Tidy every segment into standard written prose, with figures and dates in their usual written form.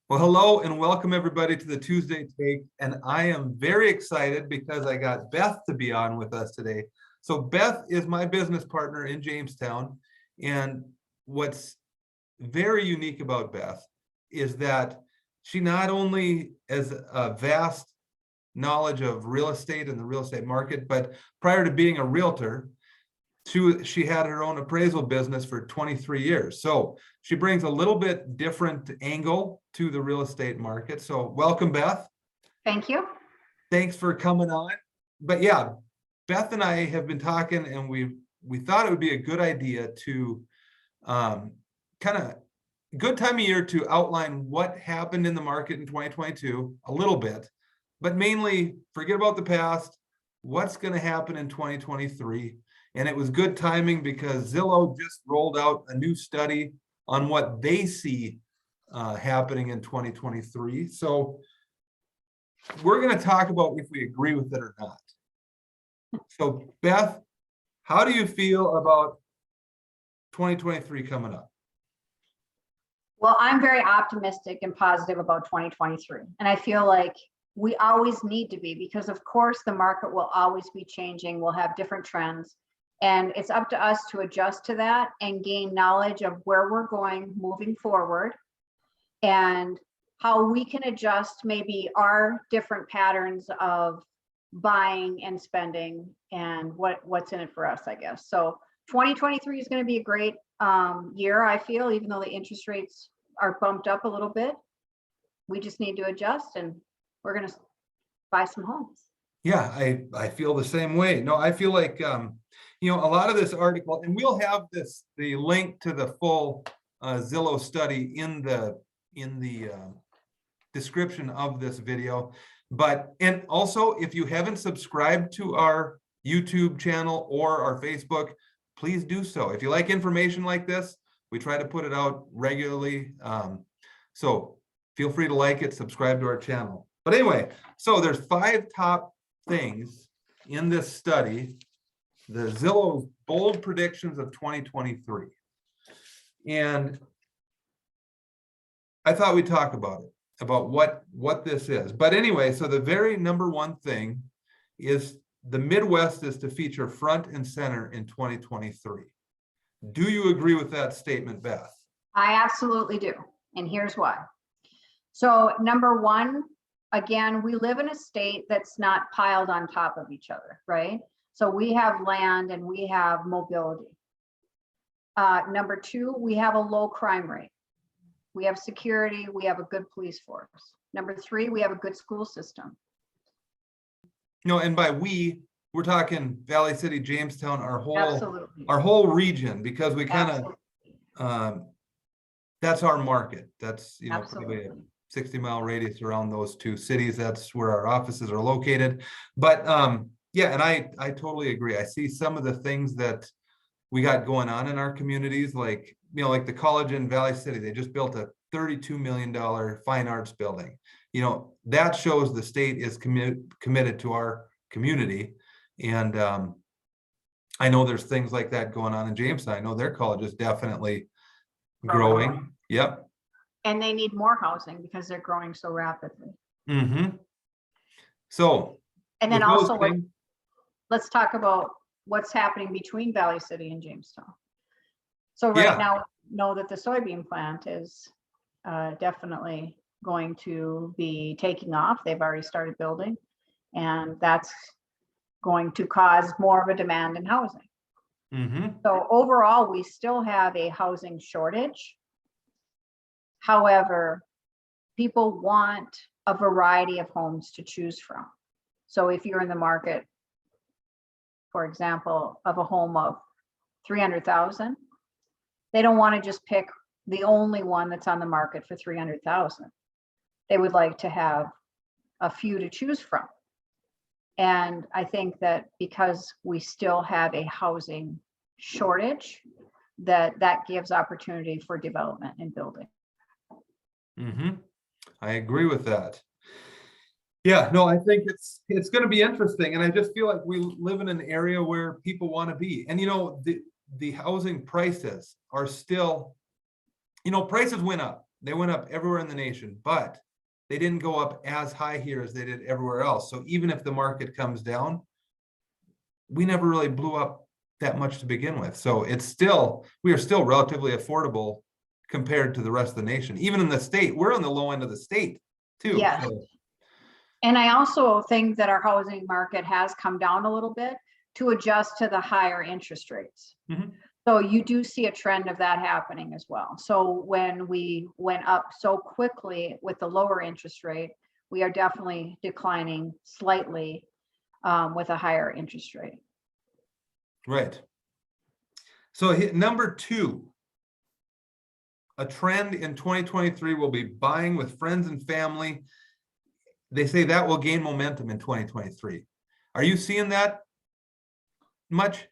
Well, hello and welcome everybody to the Tuesday Take. And I am very excited because I got Beth to be on with us today. So Beth is my business partner in Jamestown. And what's very unique about Beth is that she not only has a vast knowledge of real estate and the real estate market, but prior to being a realtor, she had her own appraisal business for 23 years. So she brings a little bit different angle to the real estate market. So welcome, Beth. Thank you. Thanks for coming on. But yeah, Beth and I have been talking, and we thought it would be a good idea to kind of good time of year to outline what happened in the market in 2022 a little bit, but mainly forget about the past, what's going to happen in 2023. And it was good timing because Zillow just rolled out a new study on what they see happening in 2023. So we're going to talk about if we agree with it or not. So Beth, how do you feel about 2023 coming up? Well, I'm very optimistic and positive about 2023. And I feel like we always need to be, because of course the market will always be changing. We'll have different trends. And it's up to us to adjust to that and gain knowledge of where we're going moving forward and how we can adjust maybe our different patterns of buying and spending and what's in it for us, I guess. So 2023 is going to be a great year, I feel, even though the interest rates are bumped up a little bit. We just need to adjust, and we're going to buy some homes. Yeah, I feel the same way. No, I feel like a lot of this article, and we'll have the link to the full Zillow study in the description of this video. And also, if you haven't subscribed to our YouTube channel or our Facebook, please do so. If you like information like this, we try to put it out regularly. So feel free to like it, subscribe to our channel. But anyway, so there's 5 top things in this study, the Zillow bold predictions of 2023. And I thought we'd talk about it, about what this is. But anyway, so the very number one thing is the Midwest is to feature front and center in 2023. Do you agree with that statement, Beth? I absolutely do. And here's why. So number one, again, we live in a state that's not piled on top of each other, right? So we have land and we have mobility. Number two, we have a low crime rate. We have security. We have a good police force. Number three, we have a good school system. And by we're talking Valley City, Jamestown, our whole region, because we kind of that's our market. That's probably a 60-mile radius around those 2 cities. That's where our offices are located. But yeah, and I totally agree. I see some of the things that we got going on in our communities, like the college in Valley City. They just built a $32 million fine arts building. That shows the state is committed to our community. And I know there's things like that going on in Jamestown. I know their college is definitely growing. Yep. And they need more housing because they're growing so rapidly. Mm-hmm. So, and then also let's talk about what's happening between Valley City and Jamestown. So right now, know that the soybean plant is definitely going to be taking off. They've already started building, and that's going to cause more of a demand in housing. Mm-hmm. So overall, we still have a housing shortage. However, people want a variety of homes to choose from. So if you're in the market, for example, of a home of $300,000, they don't want to just pick the only one that's on the market for $300,000. They would like to have a few to choose from. And I think that because we still have a housing shortage, that gives opportunity for development and building. Mm-hmm. I agree with that. Yeah, no, I think it's going to be interesting. And I just feel like we live in an area where people want to be. And, the housing prices are still, prices went up. They went up everywhere in the nation, but they didn't go up as high here as they did everywhere else. So even if the market comes down, we never really blew up that much to begin with. So we are still relatively affordable compared to the rest of the nation. Even in the state, we're on the low end of the state too. Yes. So, and I also think that our housing market has come down a little bit to adjust to the higher interest rates. Mhm. So you do see a trend of that happening as well. So when we went up so quickly with the lower interest rate, we are definitely declining slightly with a higher interest rate. Right. So number 2, a trend in 2023 will be buying with friends and family. They say that will gain momentum in 2023. Are you seeing that much?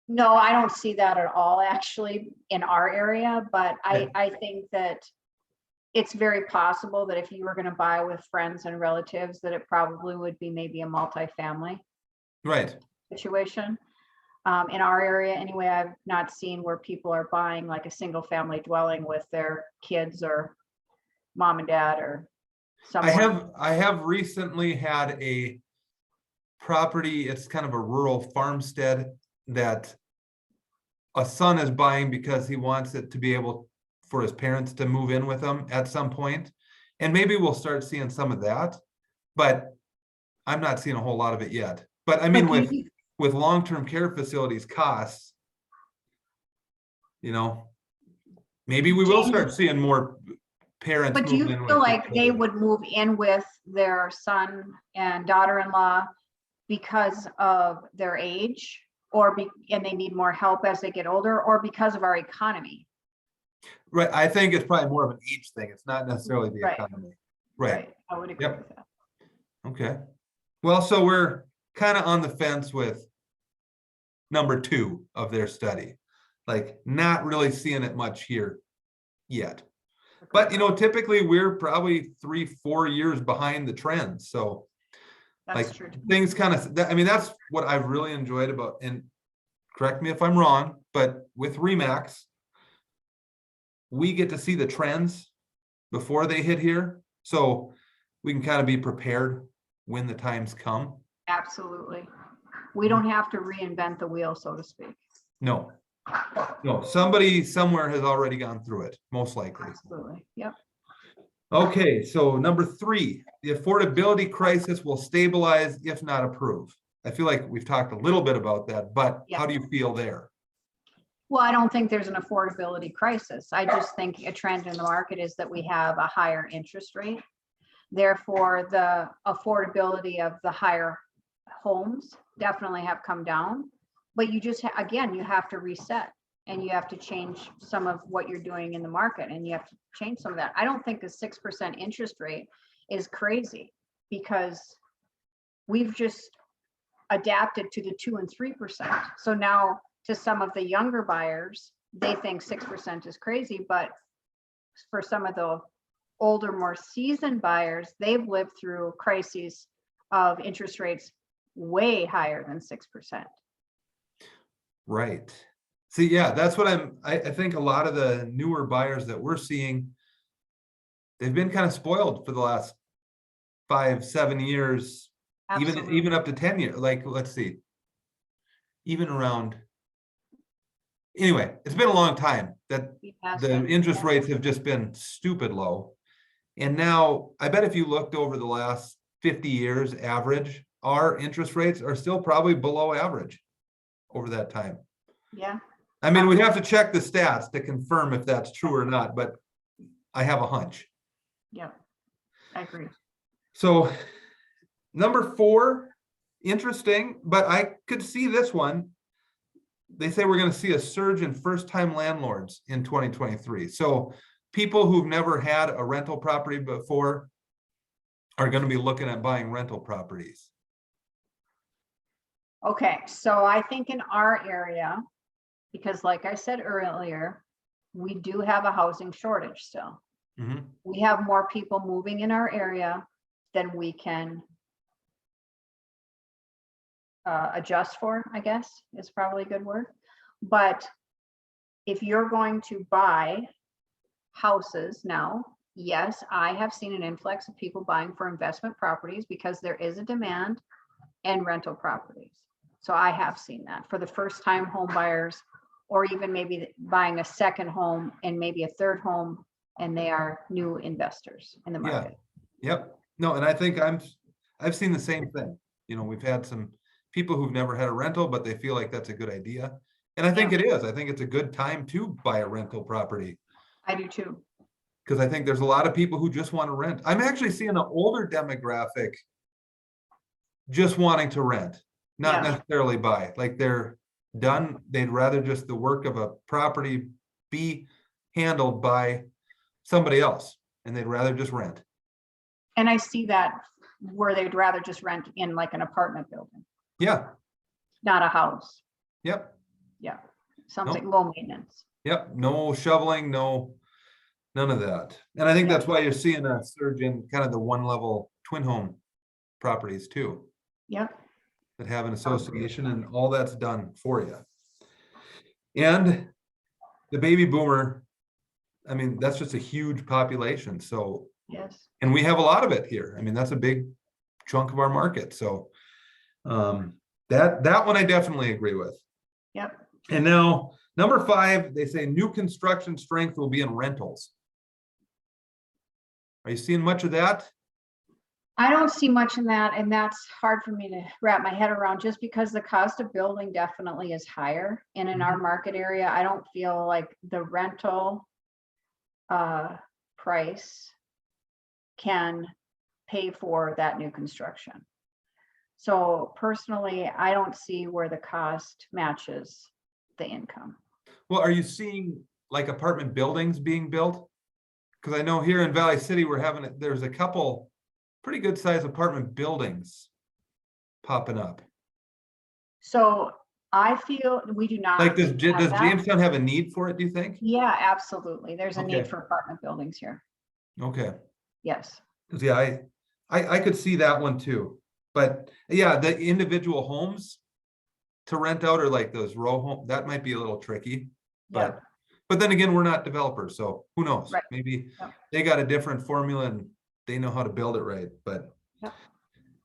No, I don't see that at all actually in our area, but Yeah. I think that it's very possible that if you were going to buy with friends and relatives, that it probably would be maybe a multifamily Right. situation. In our area anyway, I've not seen where people are buying like a single family dwelling with their kids or mom and dad or someone. I have recently had a property, it's kind of a rural farmstead that a son is buying because he wants it to be able for his parents to move in with them at some point. And maybe we'll start seeing some of that, but I'm not seeing a whole lot of it yet. But I mean, with long-term care facilities costs, maybe we will start seeing more parents But do moving you in feel with like they would move in with their son and daughter-in-law because of their age, and they need more help as they get older, or because of our economy? Right. I think it's probably more of an age thing. It's not necessarily the Right. economy. Right. I would agree with that. Okay. Well, so we're kind of on the fence with number 2 of their study, like not really seeing it much here yet. But typically we're probably 3-4 years behind the trend. So That's like true. things kind of, I mean, that's what I've really enjoyed about, and correct me if I'm wrong, but with Remax, we get to see the trends before they hit here. So we can kind of be prepared when the times come. Absolutely. We don't have to reinvent the wheel, so to speak. No, somebody somewhere has already gone through it, most likely. Absolutely. Yep. Okay, so number 3, the affordability crisis will stabilize if not improve. I feel like we've talked a little bit about that, but how do you feel there? Well, I don't think there's an affordability crisis. I just think a trend in the market is that we have a higher interest rate. Therefore, the affordability of the higher homes definitely have come down. But you just, again, you have to reset and you have to change some of what you're doing in the market, and you have to change some of that. I don't think a 6% interest rate is crazy, because we've just adapted to the 2 and 3%. So now to some of the younger buyers, they think 6% is crazy, but for some of the older, more seasoned buyers, they've lived through crises of interest rates way higher than 6%. Right. See, yeah, that's what I think a lot of the newer buyers that we're seeing, they've been kind of spoiled for the last 5-7 years, even up to 10 years. Like, let's see, even around. Anyway, it's been a long time that the interest rates have just been stupid low. And now I bet if you looked over the last 50 years average, our interest rates are still probably below average over that time. Yeah. I mean, we'd have to check the stats to confirm if that's true or not, but I have a hunch. Yeah, I agree. So number 4, interesting, but I could see this one. They say we're going to see a surge in first-time landlords in 2023. So people who've never had a rental property before are going to be looking at buying rental properties. Okay, so I think in our area, because like I said earlier, we do have a housing shortage still. Mm-hmm. We have more people moving in our area than we can adjust for, I guess is probably a good word. But if you're going to buy houses now, yes, I have seen an influx of people buying for investment properties because there is a demand and rental properties. So I have seen that for the first time home buyers, or even maybe buying a second home and maybe a third home, and they are new investors in the market. Yep. No, and I think I've seen the same thing. You know, we've had some people who've never had a rental, but they feel like that's a good idea. And I think it is. I think it's a good time to buy a rental property. I do too. Because I think there's a lot of people who just want to rent. I'm actually seeing an older demographic just wanting to rent, not necessarily buy. Like they're done. They'd rather just the work of a property be handled by somebody else, and they'd rather just rent. And I see that where they'd rather just rent in like an apartment building. Yeah. Not a house. Yep. Yeah. Something low maintenance. Yep. No shoveling, none of that. And I think that's why you're seeing a surge in kind of the one level twin home properties too. Yep. That have an association, and all that's done for you. And the baby boomer, I mean, that's just a huge population. So, yes. And we have a lot of it here. I mean, that's a big chunk of our market. So that one I definitely agree with. Yep. And now number 5, they say new construction strength will be in rentals. Are you seeing much of that? I don't see much in that, and that's hard for me to wrap my head around, just because the cost of building definitely is higher. And in our market area, I don't feel like the rental price can pay for that new construction. So personally, I don't see where the cost matches the income. Well, are you seeing like apartment buildings being built? Because I know here in Valley City, there's a couple pretty good sized apartment buildings popping up. So I feel we do not. Like does Jamestown have a need for it, do you think? Yeah, absolutely. There's a need for apartment buildings here. Okay. Yes. Yeah, I could see that one too. But yeah, the individual homes to rent out, or like those row home, that might be a little tricky. But then again, we're not developers, so who knows? Right. Maybe they got a different formula and they know how to build it right. But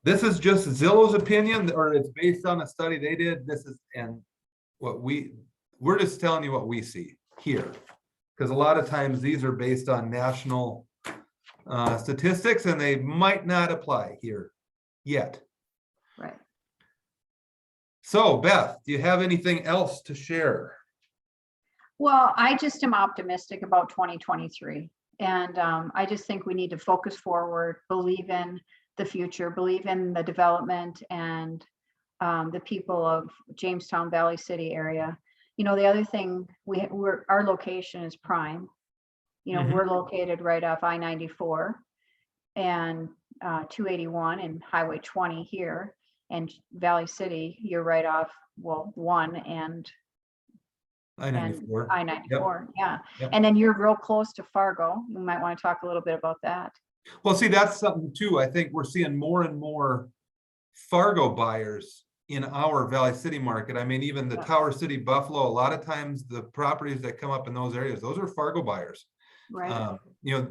this is just Zillow's opinion, or it's based on a study they did. This is, and what we're just telling you what we see here, because a lot of times these are based on national statistics, and they might not apply here yet. Right. So Beth, do you have anything else to share? Well, I just am optimistic about 2023. And I just think we need to focus forward, believe in the future, believe in the development and the people of Jamestown, Valley City area. You know, the other thing, our location is prime. You know, we're located right off I-94 and 281 and Highway 20 here. And Valley City, you're right off, 1 and I-94. Yeah. Yep. And then you're real close to Fargo. You might want to talk a little bit about that. Well, see, that's something too. I think we're seeing more and more Fargo buyers in our Valley City market. I mean, even the Tower City, Buffalo, a lot of times the properties that come up in those areas, those are Fargo buyers. Right. You know,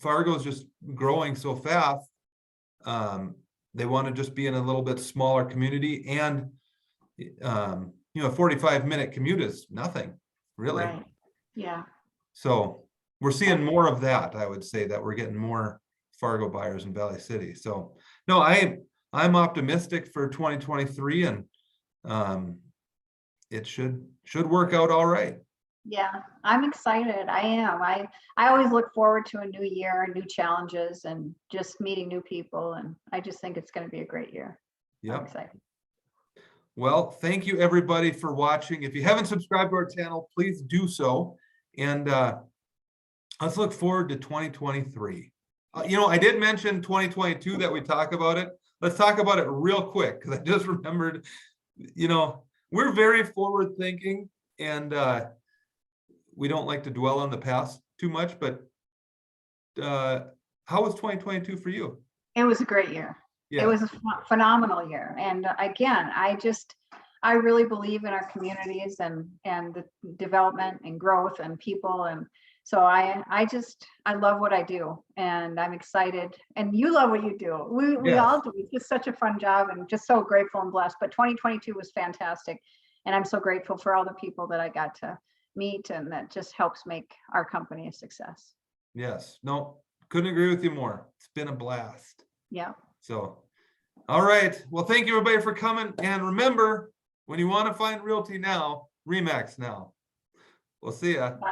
Fargo is just growing so fast. They want to just be in a little bit smaller community, and you know, a 45-minute commute is nothing, really. Right. Yeah. So we're seeing more of that. I would say that we're getting more Fargo buyers in Valley City. So no, I'm optimistic for 2023, and it should work out all right. Yeah, I'm excited. I am. I always look forward to a new year and new challenges and just meeting new people. And I just think it's going to be a great year. Yeah. I'm excited. Well, thank you everybody for watching. If you haven't subscribed to our channel, please do so. And let's look forward to 2023. You know, I did mention 2022 that we talk about it. Let's talk about it real quick, because I just remembered, you know, we're very forward thinking, and we don't like to dwell on the past too much, but how was 2022 for you? It was a great year. Yeah. It was a phenomenal year. And again, I really believe in our communities and the development and growth and people. And So I love what I do, and I'm excited, and you love what you do. We Yes. all do. It's just such a fun job, and just so grateful and blessed. But 2022 was fantastic, and I'm so grateful for all the people that I got to meet, and that just helps make our company a success. Yes. No, couldn't agree with you more. It's been a blast. Yeah. So, all right. Well, thank you everybody for coming. And remember, when you want to find realty now, RE/MAX now. We'll see ya. Bye.